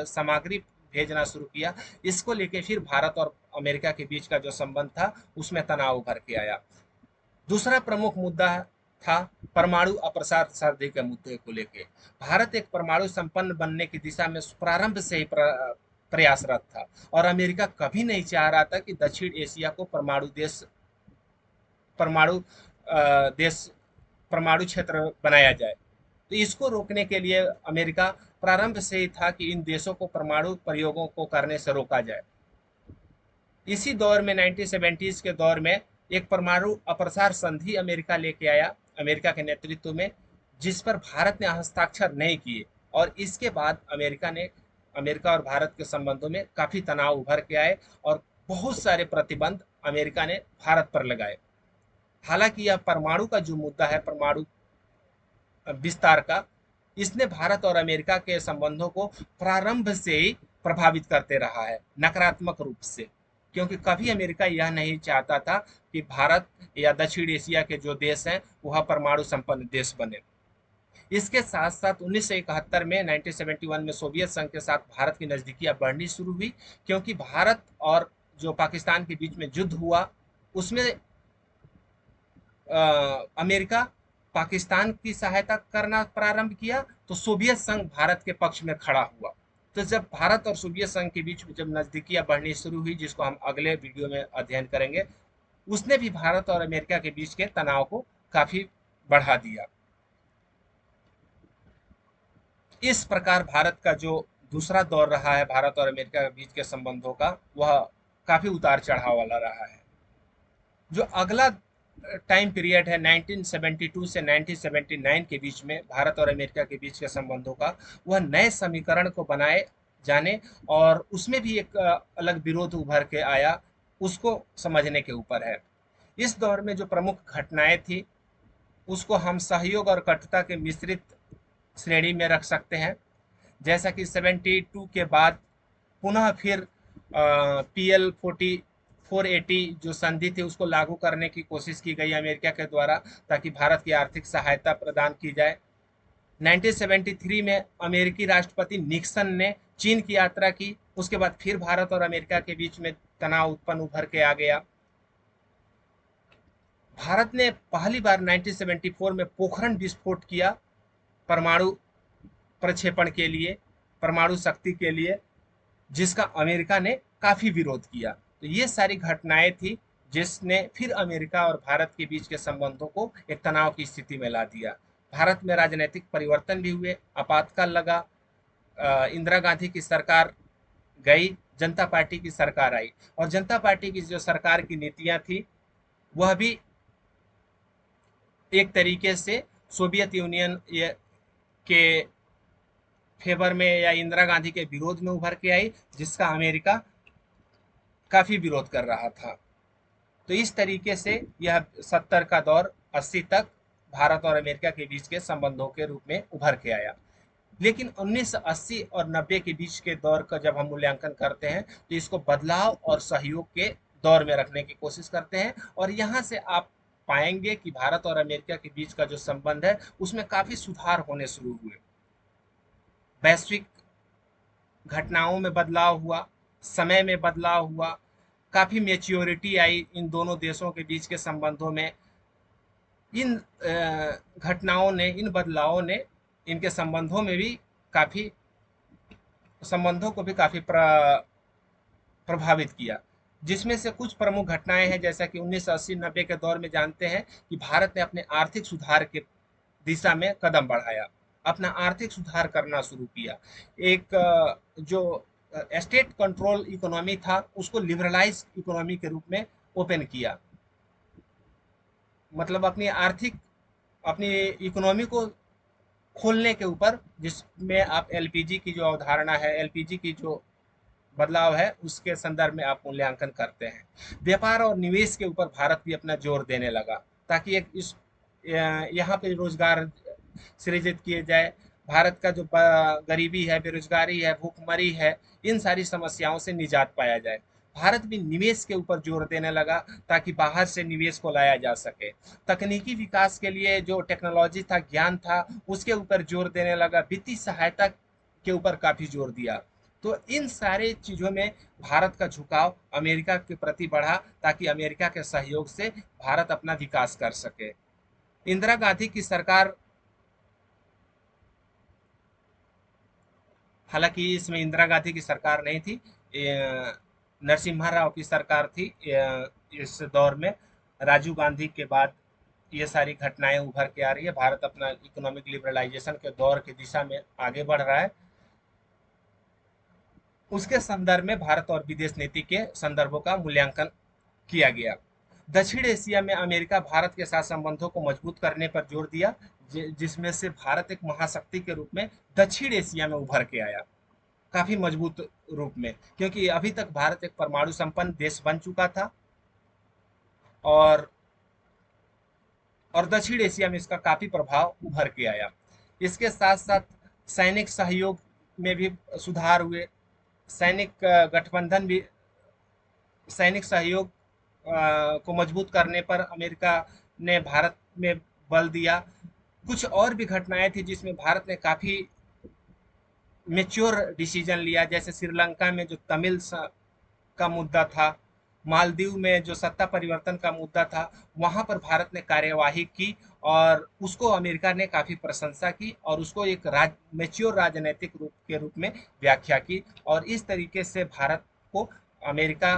सामग्री भेजना शुरू किया। इसको लेके फिर भारत और अमेरिका के बीच का जो संबंध था उसमें तनाव उभर के आया। दूसरा प्रमुख मुद्दा था परमाणु अप्रसार संधि के मुद्दे को लेके। भारत एक परमाणु संपन्न बनने की दिशा में प्रारंभ से ही प्रयासरत था और अमेरिका कभी नहीं चाह रहा था कि दक्षिण एशिया को परमाणु देश परमाणु क्षेत्र बनाया जाए। तो इसको रोकने के लिए अमेरिका प्रारंभ से ही था कि इन देशों को परमाणु प्रयोगों को करने से रोका जाए। इसी दौर में 1970s के दौर में एक परमाणु अप्रसार संधि अमेरिका लेके आया, अमेरिका के नेतृत्व में, जिस पर भारत ने हस्ताक्षर नहीं किए और इसके बाद अमेरिका और भारत के संबंधों में काफी तनाव उभर के आए और बहुत सारे प्रतिबंध अमेरिका ने भारत पर लगाए। हालांकि यह परमाणु का जो मुद्दा है, परमाणु विस्तार का, इसने भारत और अमेरिका के संबंधों को प्रारंभ से ही प्रभावित करते रहा है नकारात्मक रूप से, क्योंकि कभी अमेरिका यह नहीं चाहता था कि भारत या दक्षिण एशिया के जो देश हैं वह परमाणु संपन्न देश बने। इसके साथ साथ 1971 में 1971 में सोवियत संघ के साथ भारत की नजदीकियां बढ़नी शुरू हुई, क्योंकि भारत और जो पाकिस्तान के बीच में युद्ध हुआ उसमें अमेरिका पाकिस्तान की सहायता करना प्रारंभ किया तो सोवियत संघ भारत के पक्ष में खड़ा हुआ। तो जब भारत और सोवियत संघ के बीच में जब नजदीकियां बढ़नी शुरू हुई, जिसको हम अगले वीडियो में अध्ययन करेंगे, उसने भी भारत और अमेरिका के बीच के तनाव को काफी बढ़ा दिया। इस प्रकार भारत का जो दूसरा दौर रहा है भारत और अमेरिका के बीच के संबंधों का, वह काफी उतार चढ़ाव वाला रहा है। जो अगला टाइम पीरियड है 1972 से 1979 के बीच में भारत और अमेरिका के बीच के संबंधों का, वह नए समीकरण को बनाए जाने और उसमें भी एक अलग विरोध उभर के आया, उसको समझने के ऊपर है। इस दौर में जो प्रमुख घटनाएं थी उसको हम सहयोग और कटुता के मिश्रित श्रेणी में रख सकते हैं। जैसा कि 72 के बाद पुनः फिर PL 480 जो संधि थी उसको लागू करने की कोशिश की गई अमेरिका के द्वारा, ताकि भारत की आर्थिक सहायता प्रदान की जाए। 1973 में अमेरिकी राष्ट्रपति निक्सन ने चीन की यात्रा की, उसके बाद फिर भारत और अमेरिका के बीच में तनाव उत्पन्न उभर के आ गया। भारत ने पहली बार 1974 में पोखरण विस्फोट किया परमाणु प्रक्षेपण के लिए, परमाणु शक्ति के लिए, जिसका अमेरिका ने काफी विरोध किया। तो ये सारी घटनाएं थी जिसने फिर अमेरिका और भारत के बीच के संबंधों को एक तनाव की स्थिति में ला दिया। भारत में राजनीतिक परिवर्तन भी हुए, आपातकाल लगा, इंदिरा गांधी की सरकार गई, जनता पार्टी की सरकार आई और जनता पार्टी की जो सरकार की नीतियां थी वह भी एक तरीके से सोवियत यूनियन के फेवर में या इंदिरा गांधी के विरोध में उभर के आई, जिसका अमेरिका काफी विरोध कर रहा था। तो इस तरीके से यह 70 का दौर 80 तक भारत और अमेरिका के बीच के संबंधों के रूप में उभर के आया। लेकिन 1980 और 90 के बीच के दौर का जब हम मूल्यांकन करते हैं तो इसको बदलाव और सहयोग के दौर में रखने की कोशिश करते हैं और यहाँ से आप पाएंगे कि भारत और अमेरिका के बीच का जो संबंध है उसमें काफी सुधार होने शुरू हुए। वैश्विक घटनाओं में बदलाव हुआ, समय में बदलाव हुआ, काफी मैच्योरिटी आई इन दोनों देशों के बीच के संबंधों में। इन घटनाओं ने, इन बदलावों ने इनके संबंधों में भी काफी संबंधों को भी काफी प्रभावित किया, जिसमें से कुछ प्रमुख घटनाएं हैं जैसा कि 1980-90 के दौर में जानते हैं कि भारत ने अपने आर्थिक सुधार के दिशा में कदम बढ़ाया। अपना आर्थिक सुधार करना शुरू किया। एक जो स्टेट कंट्रोल इकोनॉमी था उसको लिबरलाइज इकोनॉमी के रूप में ओपन किया। मतलब अपनी इकोनॉमी को खोलने के ऊपर, जिसमें आप एलपीजी की जो अवधारणा है, एलपीजी की जो बदलाव है, उसके संदर्भ में आप मूल्यांकन करते हैं। व्यापार और निवेश के ऊपर भारत भी अपना जोर देने लगा ताकि एक इस यहाँ पे रोजगार सृजित किए जाए। भारत का जो गरीबी है, बेरोजगारी है, भूखमरी है, इन सारी समस्याओं से निजात पाया जाए। भारत भी निवेश के ऊपर जोर देने लगा ताकि बाहर से निवेश को लाया जा सके। तकनीकी विकास के लिए जो टेक्नोलॉजी था, ज्ञान था, उसके ऊपर जोर देने लगा। वित्तीय सहायता के ऊपर काफी जोर दिया। तो इन सारे चीजों में भारत का झुकाव अमेरिका के प्रति बढ़ा ताकि अमेरिका के सहयोग से भारत अपना विकास कर सके। इंदिरा गांधी की सरकार, हालांकि इसमें इंदिरा गांधी की सरकार नहीं थी, नरसिम्हा राव की सरकार थी। इस दौर में राजीव गांधी के बाद ये सारी घटनाएं उभर के आ रही है। भारत अपना इकोनॉमिक लिबरलाइजेशन के दौर की दिशा में आगे बढ़ रहा है। उसके संदर्भ में भारत और विदेश नीति के संदर्भों का मूल्यांकन किया गया। दक्षिण एशिया में अमेरिका भारत के साथ संबंधों को मजबूत करने पर जोर दिया, जिसमें से भारत एक महाशक्ति के रूप में दक्षिण एशिया में उभर के आया, काफी मजबूत रूप में, क्योंकि अभी तक भारत एक परमाणु संपन्न देश बन चुका था। और दक्षिण एशिया में इसका काफी प्रभाव उभर के आया। इसके साथ साथ सैनिक सहयोग में भी सुधार हुए। सैनिक गठबंधन भी सैनिक सहयोग को मजबूत करने पर अमेरिका ने भारत में बल दिया। कुछ और भी घटनाएं थी जिसमें भारत ने काफी मेच्योर डिसीजन लिया, जैसे श्रीलंका में जो का मुद्दा था, मालदीव में जो सत्ता परिवर्तन का मुद्दा था, वहां पर भारत ने कार्यवाही की और उसको अमेरिका ने काफी प्रशंसा की और उसको एक मेच्योर राजनीतिक रूप के रूप में व्याख्या की। और इस तरीके से अमेरिका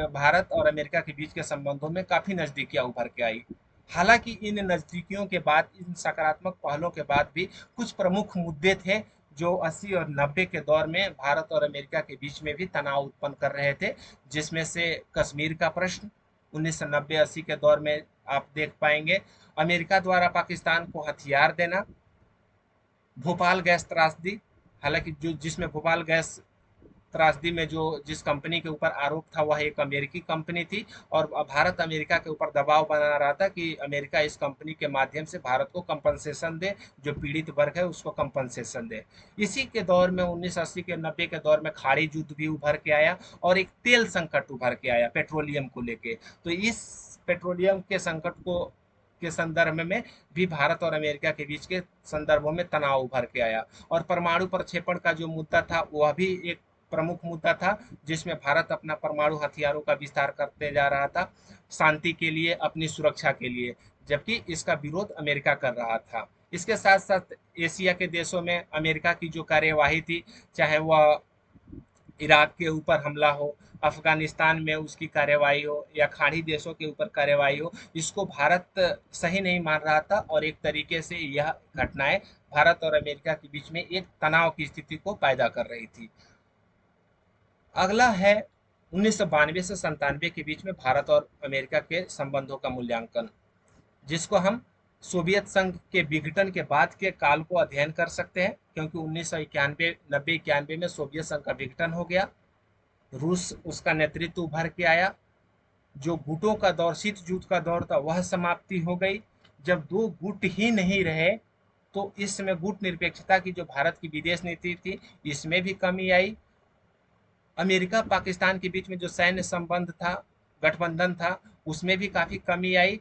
भारत और अमेरिका के बीच के संबंधों में काफी नजदीकियां उभर के आई। हालांकि इन नजदीकियों के बाद, इन सकारात्मक पहलों के बाद भी कुछ प्रमुख मुद्दे थे जो 80 और 90 के दौर में भारत और अमेरिका के बीच में भी तनाव उत्पन्न कर रहे थे, जिसमें से कश्मीर का प्रश्न 1990-80 के दौर में आप देख पाएंगे, अमेरिका द्वारा पाकिस्तान को हथियार देना, भोपाल गैस त्रासदी। हालांकि जो जिसमें भोपाल गैस त्रासदी में जो जिस कंपनी के ऊपर आरोप था वह एक अमेरिकी कंपनी थी, और भारत अमेरिका के ऊपर दबाव बना रहा था कि अमेरिका इस कंपनी के माध्यम से भारत को कंपनसेशन दे, जो पीड़ित वर्ग है उसको कंपनसेशन दे। इसी के दौर में 1980 के 90 के दौर में खाड़ी युद्ध भी उभर के आया और एक तेल संकट उभर के आया पेट्रोलियम को लेके। तो इस पेट्रोलियम के संकट के संदर्भ में भी भारत और अमेरिका के बीच के संदर्भों में तनाव उभर के आया। और परमाणु प्रक्षेपण का जो मुद्दा था वह भी एक प्रमुख मुद्दा था, जिसमें भारत अपना परमाणु हथियारों का विस्तार करते जा रहा था शांति के लिए, अपनी सुरक्षा के लिए, जबकि इसका विरोध अमेरिका कर रहा था। इसके साथ साथ एशिया के देशों में अमेरिका की जो कार्यवाही थी, चाहे वह इराक के ऊपर हमला हो, अफगानिस्तान में उसकी कार्यवाही हो, या खाड़ी देशों के ऊपर कार्यवाही हो, इसको भारत सही नहीं मान रहा था और एक तरीके से यह घटनाएं भारत और अमेरिका के बीच में एक तनाव की स्थिति को पैदा कर रही थी। अगला है 1992 से 97 के बीच में भारत और अमेरिका के संबंधों का मूल्यांकन, जिसको हम सोवियत संघ के विघटन के बाद के काल को अध्ययन कर सकते हैं, क्योंकि 1991 90 91 में सोवियत संघ का विघटन हो गया, रूस उसका नेतृत्व उभर के आया, जो गुटों का दौर, शीत युद्ध का दौर था, वह समाप्ति हो गई। जब दो गुट ही नहीं रहे तो इस समय गुट निरपेक्षता की जो भारत की विदेश नीति थी, इसमें भी कमी आई। अमेरिका पाकिस्तान के बीच में जो सैन्य संबंध था, गठबंधन था, उसमें भी काफी कमी आई।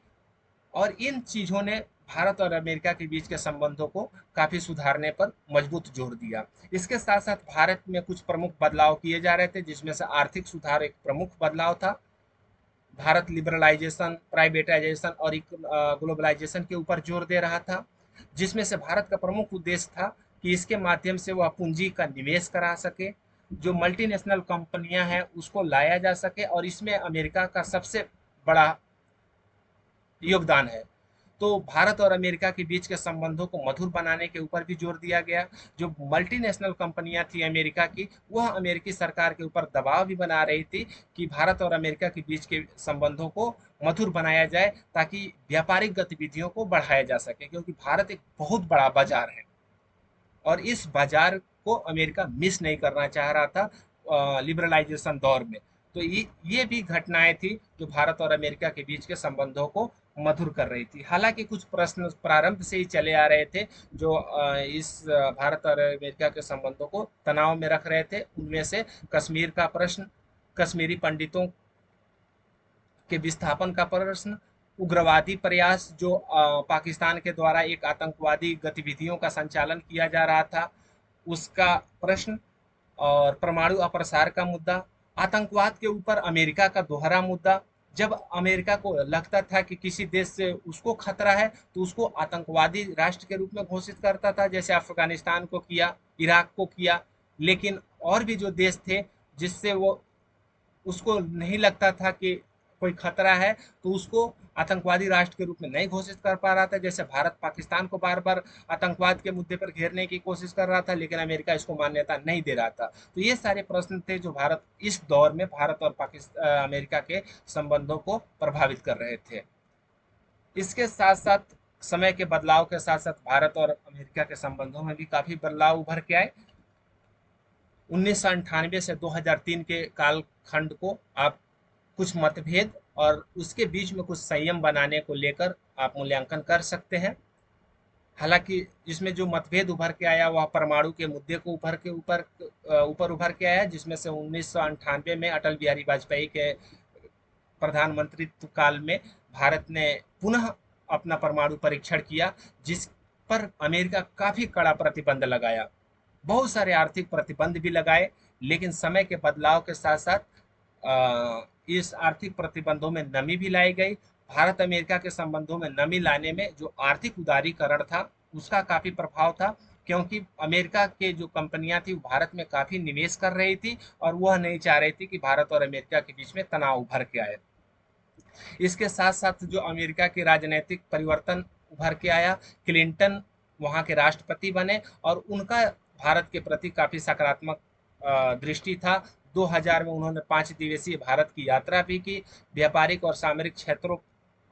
और इन चीजों ने भारत और अमेरिका के बीच के संबंधों को काफी सुधारने पर मजबूत जोर दिया। इसके साथ साथ भारत में कुछ प्रमुख बदलाव किए जा रहे थे, जिसमें से आर्थिक सुधार एक प्रमुख बदलाव था। भारत लिबरलाइजेशन, प्राइवेटाइजेशन और ग्लोबलाइजेशन के ऊपर जोर दे रहा था, जिसमें से भारत का प्रमुख उद्देश्य था कि इसके माध्यम से वह पूंजी का निवेश करा सके, जो मल्टीनेशनल कंपनियां हैं उसको लाया जा सके, और इसमें अमेरिका का सबसे बड़ा योगदान है। तो भारत और अमेरिका के बीच के संबंधों को मधुर बनाने के ऊपर भी जोर दिया गया। जो मल्टीनेशनल कंपनियां थी अमेरिका की, वह अमेरिकी सरकार के ऊपर दबाव भी बना रही थी कि भारत और अमेरिका के बीच के संबंधों को मधुर बनाया जाए, ताकि व्यापारिक गतिविधियों को बढ़ाया जा सके, क्योंकि भारत एक बहुत बड़ा बाजार है और इस बाजार को अमेरिका मिस नहीं करना चाह रहा था लिबरलाइजेशन दौर में। तो ये भी घटनाएं थी जो भारत और अमेरिका के बीच के संबंधों को मधुर कर रही थी। हालांकि कुछ प्रश्न प्रारंभ से ही चले आ रहे थे जो भारत और अमेरिका के संबंधों को तनाव में रख रहे थे। उनमें से कश्मीर का प्रश्न, कश्मीरी पंडितों के विस्थापन का प्रश्न, उग्रवादी प्रयास जो पाकिस्तान के द्वारा एक आतंकवादी गतिविधियों का संचालन किया जा रहा था, उसका प्रश्न, और परमाणु अप्रसार का मुद्दा, आतंकवाद के ऊपर अमेरिका का दोहरा मुद्दा। जब अमेरिका को लगता था कि किसी देश से उसको खतरा है तो उसको आतंकवादी राष्ट्र के रूप में घोषित करता था, जैसे अफगानिस्तान को किया, इराक को किया। लेकिन और भी जो देश थे जिससे वो उसको नहीं लगता था कि कोई खतरा है, तो उसको आतंकवादी राष्ट्र के रूप में नहीं घोषित कर पा रहा था। जैसे भारत पाकिस्तान को बार बार आतंकवाद के मुद्दे पर घेरने की कोशिश कर रहा था, लेकिन अमेरिका इसको मान्यता नहीं दे रहा था। तो ये सारे प्रश्न थे जो भारत इस दौर में भारत और पाकिस्तान अमेरिका के संबंधों को प्रभावित कर रहे थे। इसके साथ साथ समय के बदलाव के साथ साथ भारत और अमेरिका के संबंधों में भी काफी बदलाव उभर के आए। 1998 से 2003 के कालखंड को आप कुछ मतभेद और उसके बीच में कुछ संयम बनाने को लेकर आप मूल्यांकन कर सकते हैं। हालांकि इसमें जो मतभेद उभर के आया वह परमाणु के मुद्दे को ऊपर उभर के आया, जिसमें से 1998 में अटल बिहारी वाजपेयी के प्रधानमंत्रित्व काल में भारत ने पुनः अपना परमाणु परीक्षण किया, जिस पर अमेरिका काफी कड़ा प्रतिबंध लगाया। बहुत सारे आर्थिक प्रतिबंध भी लगाए, लेकिन समय के बदलाव के साथ साथ इस आर्थिक प्रतिबंधों में नमी भी लाई गई। भारत अमेरिका के संबंधों में नमी लाने में जो आर्थिक उदारीकरण था उसका काफी प्रभाव था, क्योंकि अमेरिका के जो कंपनियां थी वो भारत में काफी निवेश कर रही थी और वह नहीं चाह रही थी कि भारत और अमेरिका के बीच में तनाव उभर के आए। इसके साथ साथ जो अमेरिका के राजनीतिक परिवर्तन उभर के आया, क्लिंटन वहाँ के राष्ट्रपति बने और उनका भारत के प्रति काफी सकारात्मक दृष्टि था। 2000 में उन्होंने 5 दिवसीय भारत की यात्रा भी की। व्यापारिक और सामरिक क्षेत्रों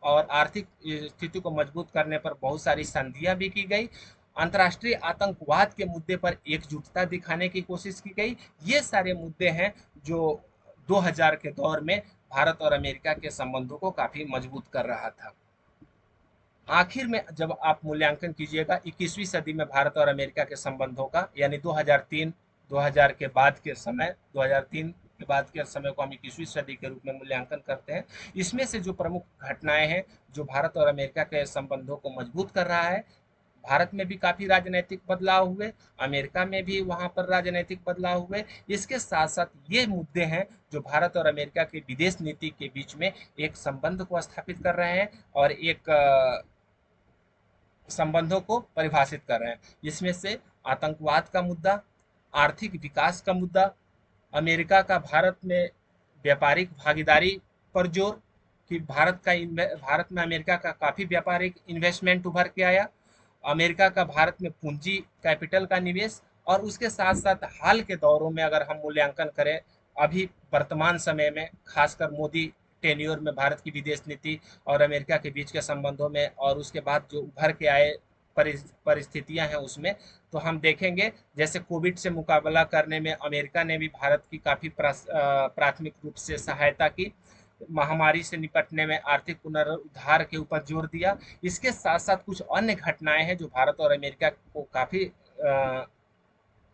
और आर्थिक स्थिति को मजबूत करने पर बहुत सारी संधियां भी की गई। अंतर्राष्ट्रीय आतंकवाद के मुद्दे पर एकजुटता दिखाने की कोशिश की गई। ये सारे मुद्दे हैं जो 2000 के दौर में भारत और अमेरिका के संबंधों को काफी मजबूत कर रहा था। आखिर में जब आप मूल्यांकन कीजिएगा 21वीं सदी में भारत और अमेरिका के संबंधों का, यानी 2003 2000 के बाद के समय, 2003 के बाद के समय को हम 21वीं सदी के रूप में मूल्यांकन करते हैं। इसमें से जो प्रमुख घटनाएं हैं जो भारत और अमेरिका के संबंधों को मजबूत कर रहा है, भारत में भी काफी राजनीतिक बदलाव हुए, अमेरिका में भी वहां पर राजनीतिक बदलाव हुए। इसके साथ साथ ये मुद्दे हैं जो भारत और अमेरिका की विदेश नीति के बीच में एक संबंध को स्थापित कर रहे हैं और एक संबंधों को परिभाषित कर रहे हैं। इसमें से आतंकवाद का मुद्दा, आर्थिक विकास का मुद्दा, अमेरिका का भारत में व्यापारिक भागीदारी पर जोर कि भारत में अमेरिका का काफी व्यापारिक इन्वेस्टमेंट उभर के आया, अमेरिका का भारत में पूंजी कैपिटल का निवेश, और उसके साथ साथ हाल के दौरों में अगर हम मूल्यांकन करें, अभी वर्तमान समय में खासकर मोदी टेन्योर में भारत की विदेश नीति और अमेरिका के बीच के संबंधों में और उसके बाद जो उभर के आए परिस्थितियां हैं उसमें, तो हम देखेंगे जैसे कोविड से मुकाबला करने में अमेरिका ने भी भारत की काफी प्राथमिक रूप से सहायता की, महामारी से निपटने में आर्थिक पुनरुद्धार के ऊपर जोर दिया। इसके साथ साथ कुछ अन्य घटनाएं हैं जो भारत और अमेरिका को काफी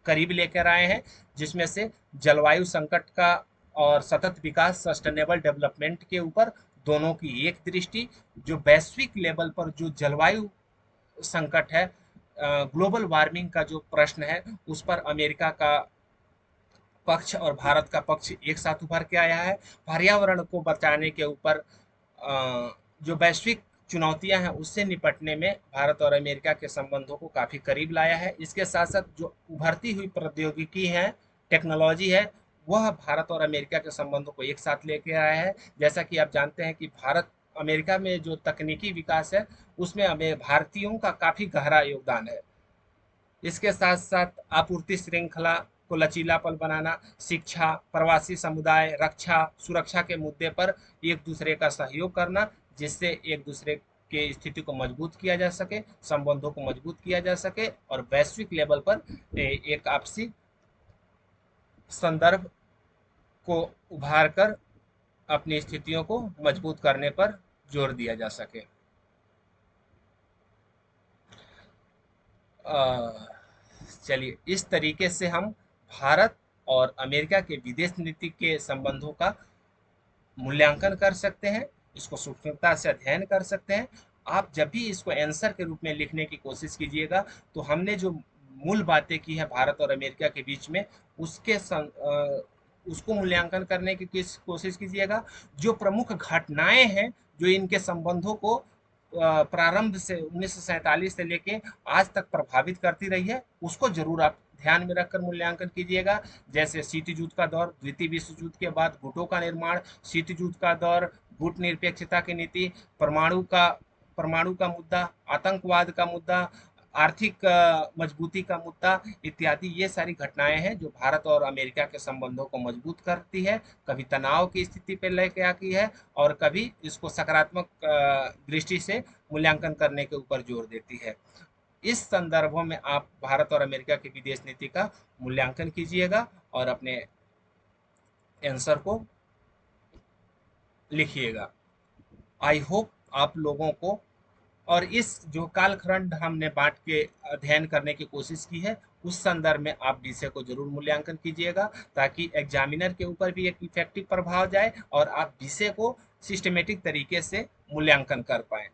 करीब लेकर आए हैं, जिसमें से जलवायु संकट का और सतत विकास, सस्टेनेबल डेवलपमेंट के ऊपर दोनों की एक दृष्टि, जो वैश्विक लेवल पर जो जलवायु संकट है, ग्लोबल वार्मिंग का जो प्रश्न है, उस पर अमेरिका का पक्ष और भारत का पक्ष एक साथ उभर के आया है। पर्यावरण को बचाने के ऊपर जो वैश्विक चुनौतियां हैं उससे निपटने में भारत और अमेरिका के संबंधों को काफी करीब लाया है। इसके साथ साथ जो उभरती हुई प्रौद्योगिकी है, टेक्नोलॉजी है, वह भारत और अमेरिका के संबंधों को एक साथ लेके आया है। जैसा कि आप जानते हैं कि भारत अमेरिका में जो तकनीकी विकास है उसमें हमें भारतीयों का काफ़ी गहरा योगदान है। इसके साथ साथ आपूर्ति श्रृंखला को लचीलापन बनाना, शिक्षा, प्रवासी समुदाय, रक्षा, सुरक्षा के मुद्दे पर एक दूसरे का सहयोग करना, जिससे एक दूसरे के स्थिति को मजबूत किया जा सके, संबंधों को मजबूत किया जा सके और वैश्विक लेवल पर एक आपसी संदर्भ को उभार कर अपनी स्थितियों को मजबूत करने पर जोर दिया जा सके। चलिए, इस तरीके से हम भारत और अमेरिका के विदेश नीति के संबंधों का मूल्यांकन कर सकते हैं, इसको सूक्ष्मता से अध्ययन कर सकते हैं। आप जब भी इसको आंसर के रूप में लिखने की कोशिश कीजिएगा तो हमने जो मूल बातें की है भारत और अमेरिका के बीच में उसको मूल्यांकन करने की कोशिश कीजिएगा। जो प्रमुख घटनाएं हैं जो इनके संबंधों को प्रारंभ से 1947 से लेके आज तक प्रभावित करती रही है, उसको जरूर आप ध्यान में रखकर मूल्यांकन कीजिएगा। जैसे शीत युद्ध का दौर, द्वितीय विश्व युद्ध के बाद गुटों का निर्माण, शीत युद्ध का दौर, गुट निरपेक्षता की नीति, परमाणु का मुद्दा, आतंकवाद का मुद्दा, आर्थिक मजबूती का मुद्दा इत्यादि। ये सारी घटनाएं हैं जो भारत और अमेरिका के संबंधों को मजबूत करती है, कभी तनाव की स्थिति पर लेके आती है और कभी इसको सकारात्मक दृष्टि से मूल्यांकन करने के ऊपर जोर देती है। इस संदर्भों में आप भारत और अमेरिका की विदेश नीति का मूल्यांकन कीजिएगा और अपने आंसर को लिखिएगा। आई होप आप लोगों को, और इस जो कालखंड हमने बांट के अध्ययन करने की कोशिश की है उस संदर्भ में आप विषय को जरूर मूल्यांकन कीजिएगा, ताकि एग्जामिनर के ऊपर भी एक इफेक्टिव प्रभाव जाए और आप विषय को सिस्टमेटिक तरीके से मूल्यांकन कर पाए।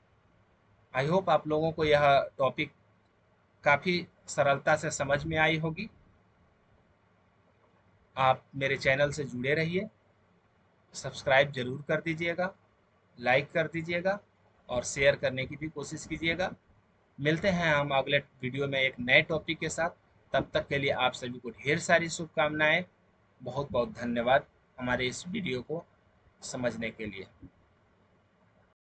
आई होप आप लोगों को यह टॉपिक काफ़ी सरलता से समझ में आई होगी। आप मेरे चैनल से जुड़े रहिए, सब्सक्राइब जरूर कर दीजिएगा, लाइक कर दीजिएगा और शेयर करने की भी कोशिश कीजिएगा। मिलते हैं हम अगले वीडियो में एक नए टॉपिक के साथ। तब तक के लिए आप सभी को ढेर सारी शुभकामनाएं। बहुत बहुत धन्यवाद हमारे इस वीडियो को समझने के लिए।